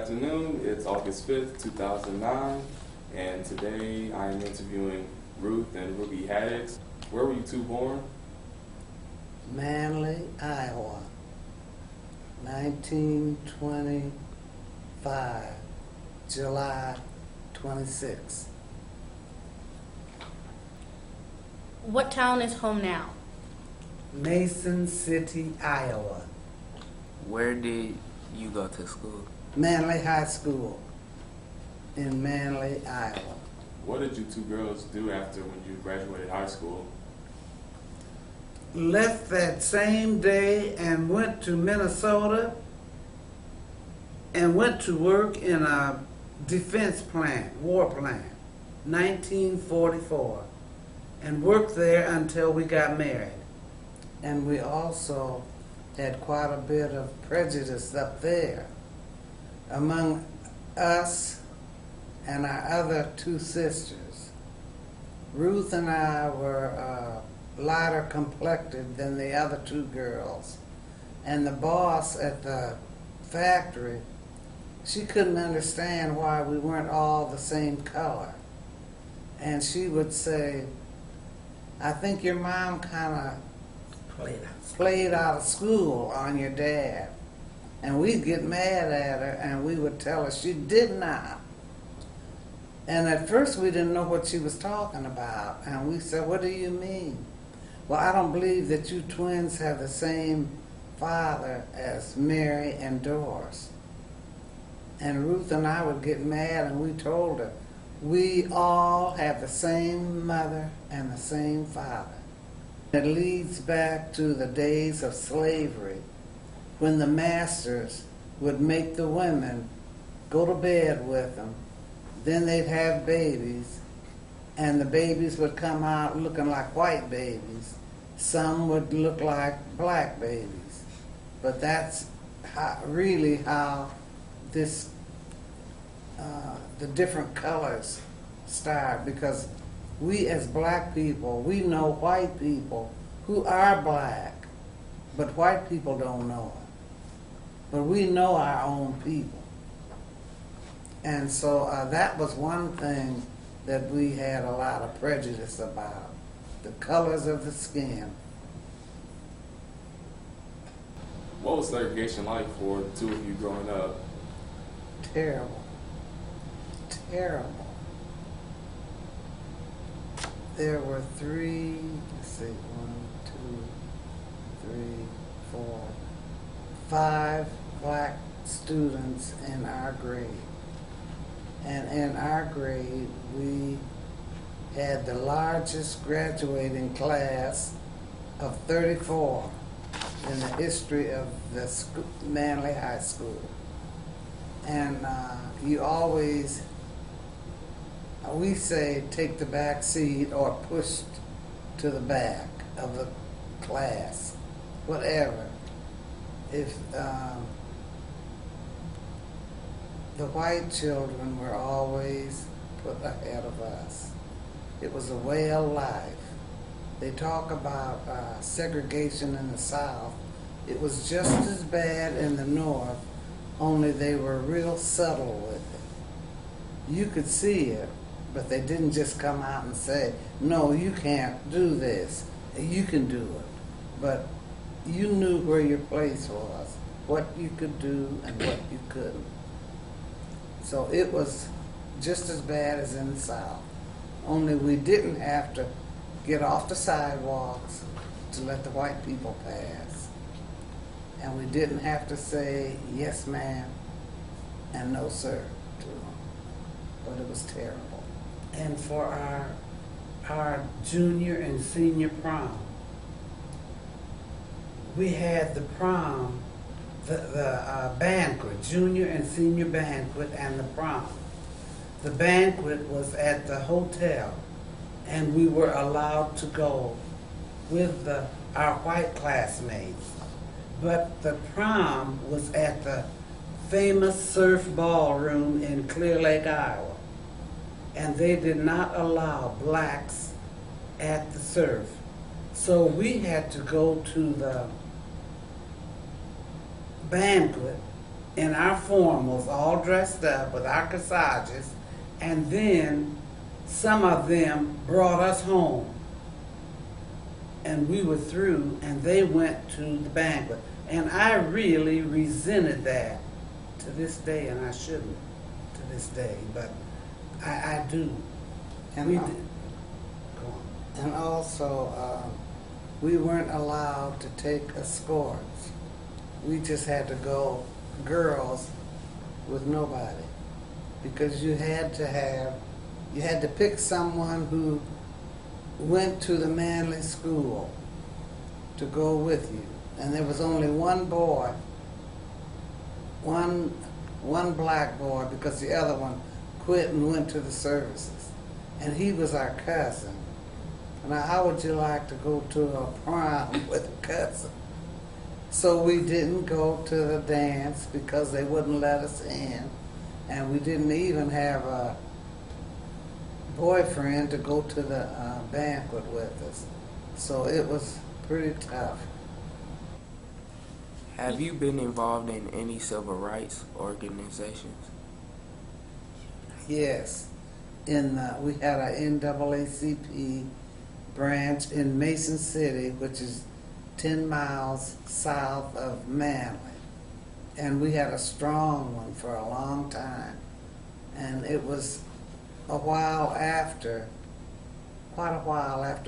afternoon. It's August 5th, 2009, and today I am interviewing Ruth and Ruby Haddix. Where were you two born? Manly, Iowa, 1925, July 26. What town is home now? Mason City, Iowa. Where did you go to school? Manly High School in Manly, Iowa. What did you two girls do after when you graduated high school? Left that same day and went to Minnesota and went to work in a defense plant, war plant, 1944, and worked there until we got married. And we also had quite a bit of prejudice up there among us and our other two sisters. Ruth and I were lighter complected than the other two girls. And the boss at the factory, she couldn't understand why we weren't all the same color. And she would say, I think your mom kind of played out of school on your dad. And we'd get mad at her and we would tell her she did not. And at first we didn't know what she was talking about. And we said, what do you mean? Well, I don't believe that you twins have the same father as Mary and Doris. And Ruth and I would get mad and we told her, we all have the same mother and the same father. It leads back to the days of slavery when the masters would make the women go to bed with them. Then they'd have babies, and the babies would come out looking like white babies. Some would look like black babies. But that's really how this, the different colors start, because we as black people, we know white people who are black, but white people don't know it. But we know our own people. And so that was one thing that we had a lot of prejudice about, the colors of the skin. What was segregation like for the two of you growing up? Terrible. Terrible. There were three, let's see, 1, 2, 3, 4, 5 black students in our grade. And in our grade, we had the largest graduating class of 34 in the history of the Manly High School. And you always, we say, take the back seat or pushed to the back of the class, whatever. If the white children were always put ahead of us. It was a way of life. They talk about segregation in the South. It was just as bad in the North, only they were real subtle with it. You could see it, but they didn't just come out and say, no, you can't do this. You can do it. But you knew where your place was, what you could do and what you couldn't. So it was just as bad as in the South, only we didn't have to get off the sidewalks to let the white people pass. And we didn't have to say, yes, ma'am, and no, sir, to them. But it was terrible. And for our junior and senior prom, we had the prom, the banquet, junior and senior banquet, and the prom. The banquet was at the hotel, and we were allowed to go with our white classmates. But the prom was at the famous Surf Ballroom in Clear Lake, Iowa, and they did not allow blacks at the surf. So we had to go to the banquet in our formals, all dressed up with our corsages, and then some of them brought us home. And we were through, and they went to the banquet. And I really resented that to this day, and I shouldn't to this day, but I do. And, We al- did. Go on. And also, we weren't allowed to take escorts. We just had to go girls with nobody, because you had to pick someone who went to the manly school to go with you. And there was only one boy, one black boy, because the other one quit and went to the services. And he was our cousin. Now, how would you like to go to a prom with a cousin? So we didn't go to the dance because they wouldn't let us in. And we didn't even have a boyfriend to go to the banquet with us. So it was pretty tough. Have you been involved in any civil rights organizations? Yes. We had a NAACP branch in Mason City, which is 10 miles south of Manly. And we had a strong one for a long time. And it was quite a while after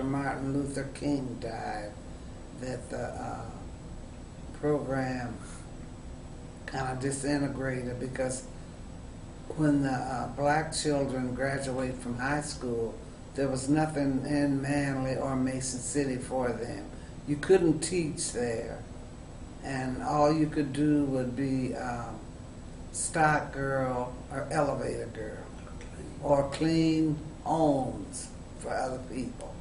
Martin Luther King died, that the program kind of disintegrated, because when the black children graduate from high school, there was nothing in Manly or Mason City for them. You couldn't teach there, and all you could do would be stock girl or elevator girl, or clean homes for other people.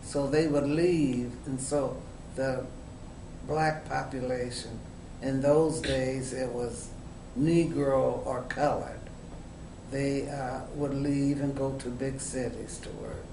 So they would leave, and so the black population, in those days it was Negro or colored, they would leave and go to big cities to work.